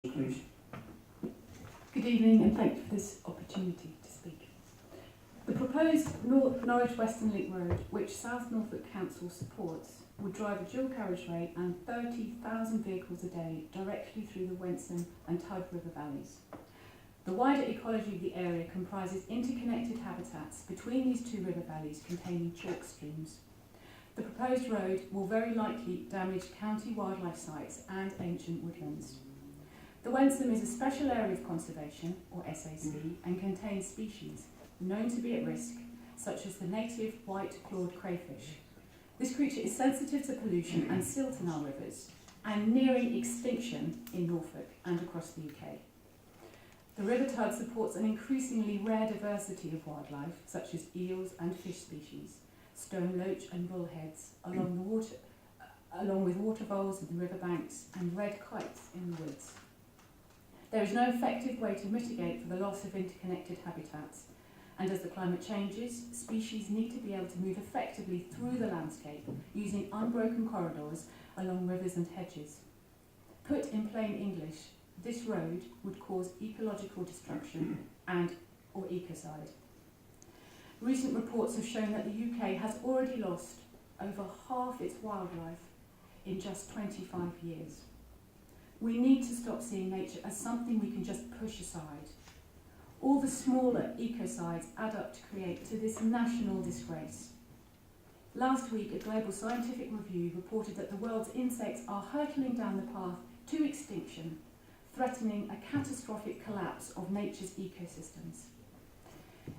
Please. Good evening and thank you for this opportunity to speak. The proposed Norwich Western Link Road, which South Norfolk Council supports, would drive a dual carriageway and 30,000 vehicles a day directly through the Wensum and Tide River valleys. The wider ecology of the area comprises interconnected habitats between these two river valleys containing chalk streams. The proposed road will very likely damage county wildlife sites and ancient woodlands. The Wensum is a special area of conservation, or SAC, and contains species known to be at risk, such as the native white-clawed crayfish. This creature is sensitive to pollution and silt in our rivers, and nearing extinction in Norfolk and across the UK. The river tide supports an increasingly rare diversity of wildlife, such as eels and fish species, stone loach and bullheads, along with water voles in the riverbanks and red kites in the woods. There is no effective way to mitigate for the loss of interconnected habitats, and as the climate changes, species need to be able to move effectively through the landscape using unbroken corridors along rivers and hedges. Put in plain English, this road would cause ecological destruction or ecocide. Recent reports have shown that the UK has already lost over half its wildlife in just 25 years. We need to stop seeing nature as something we can just push aside. All the smaller ecocides add up to create to this national disgrace. Last week, a global scientific review reported that the world's insects are hurtling down the path to extinction, threatening a catastrophic collapse of nature's ecosystems.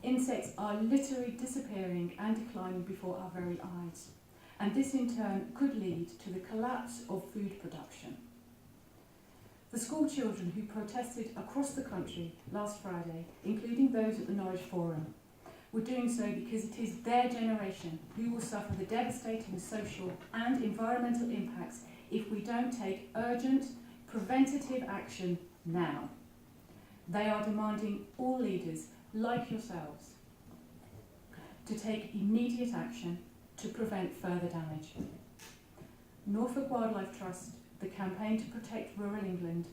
Insects are literally disappearing and declining before our very eyes, and this in turn could lead to the collapse of food production. The school children who protested across the country last Friday, including those at the Norwich Forum, were doing so because it is their generation who will suffer the devastating social and environmental impacts if we don't take urgent, preventative action now. They are demanding all leaders, like yourselves, to take immediate action to prevent further damage. Norfolk Wildlife Trust, the Campaign to Protect Rural England,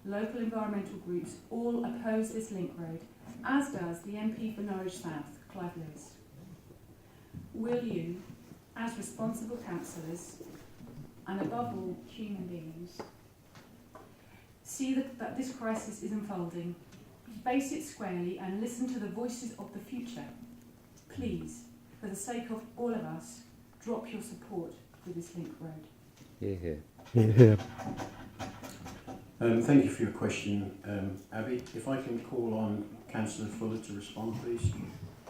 local environmental groups all oppose this link road, as does the MP for Norwich South, Clive Lewis. Will you, as responsible councillors, and above all human beings, see that this crisis is unfolding, face it squarely and listen to the voices of the future? Please, for the sake of all of us, drop your support for this link road. Hear, hear. Yeah. Thank you for your question, Abby. If I can call on Councillor Fuller to respond, please.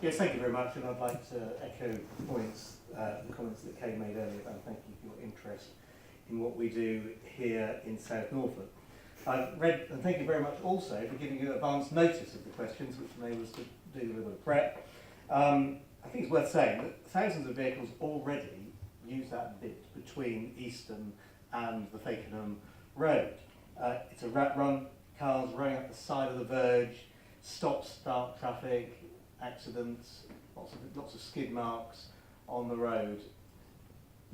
Yes, thank you very much, and I'd like to echo the comments that Kay made earlier, and thank you for your interest in what we do here in South Norfolk. I've read, and thank you very much also for giving you advance notice of the questions, which enables us to do a little bit of prep. I think it's worth saying that thousands of vehicles already use that bit between Easton and the Fakenham Road. It's a rat run, cars running up the side of the verge, stop-start traffic, accidents, lots of skid marks on the road.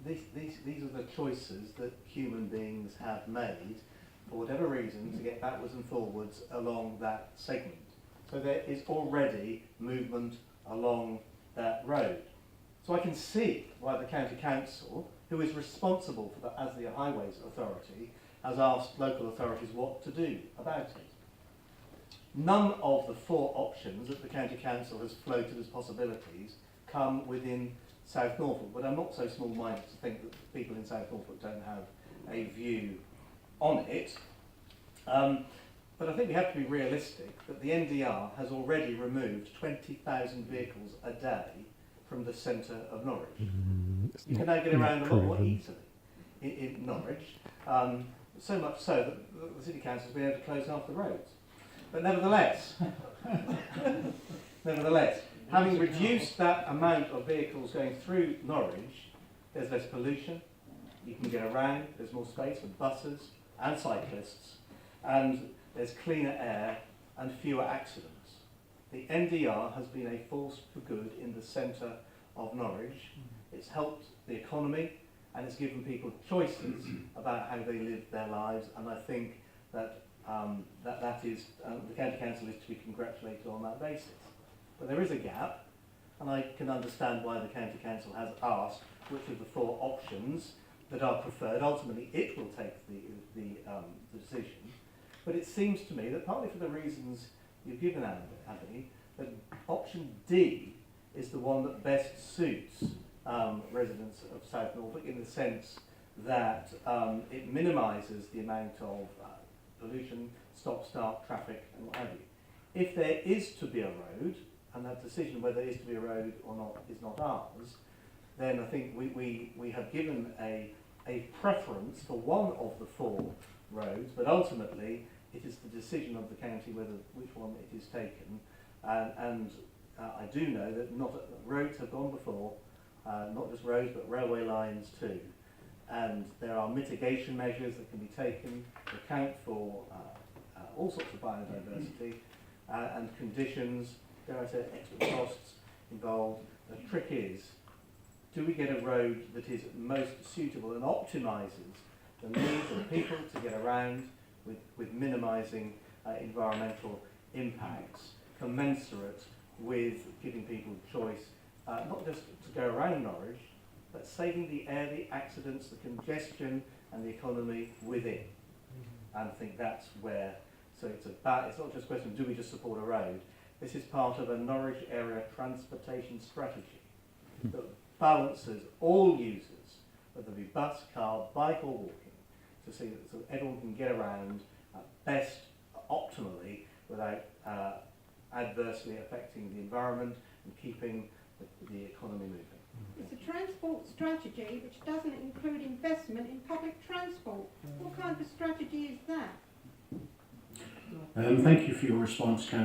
These are the choices that human beings have made, for whatever reason, to get backwards and forwards along that segment. So there is already movement along that road. So I can see why the County Council, who is responsible for as the Highways Authority, has asked local authorities what to do about it. None of the 4 options that the County Council has floated as possibilities come within South Norfolk, but I'm not so small-minded to think that people in South Norfolk don't have a view on it. But I think we have to be realistic that the NDR has already removed 20,000 vehicles a day from the centre of Norwich. You can now get around a lot more easily in Norwich, so much so that the City Council has been able to close half the roads. But nevertheless, having reduced that amount of vehicles going through Norwich, there's less pollution, you can get around, there's more space for buses and cyclists, and there's cleaner air and fewer accidents. The NDR has been a force for good in the centre of Norwich. It's helped the economy and it's given people choices about how they live their lives, and I think that that is, the County Council is to be congratulated on that basis. But there is a gap, and I can understand why the County Council has asked which of the 4 options that are preferred. Ultimately, it will take the decision. But it seems to me that partly for the reasons you've given, Abie, that option D is the one that best suits residents of South Norfolk, in the sense that it minimises the amount of pollution, stop-start traffic and what have you. If there is to be a road, and that decision whether there is to be a road or not is not ours, then I think we have given a preference for one of the 4 roads, but ultimately it is the decision of the county which one it is taken. And I do know that roads have gone before, not just roads but railway lines too. And there are mitigation measures that can be taken to account for all sorts of biodiversity and conditions, dare I say, extra costs involved. The trick is, do we get a road that is most suitable and optimises the needs of people to get around with minimising environmental impacts, commensurate with giving people choice, not just to go around Norwich, but saving the air, the accidents, the congestion and the economy within. And I think that's where, so it's not just a question of do we just support a road. This is part of a Norwich area transportation strategy that balances all users, whether it be bus, car, bike or walking, to see that so everyone can get around best optimally without adversely affecting the environment and keeping the economy moving. It's a transport strategy which doesn't include investment in public transport. What kind of strategy is that? Thank you for your response, Councillor.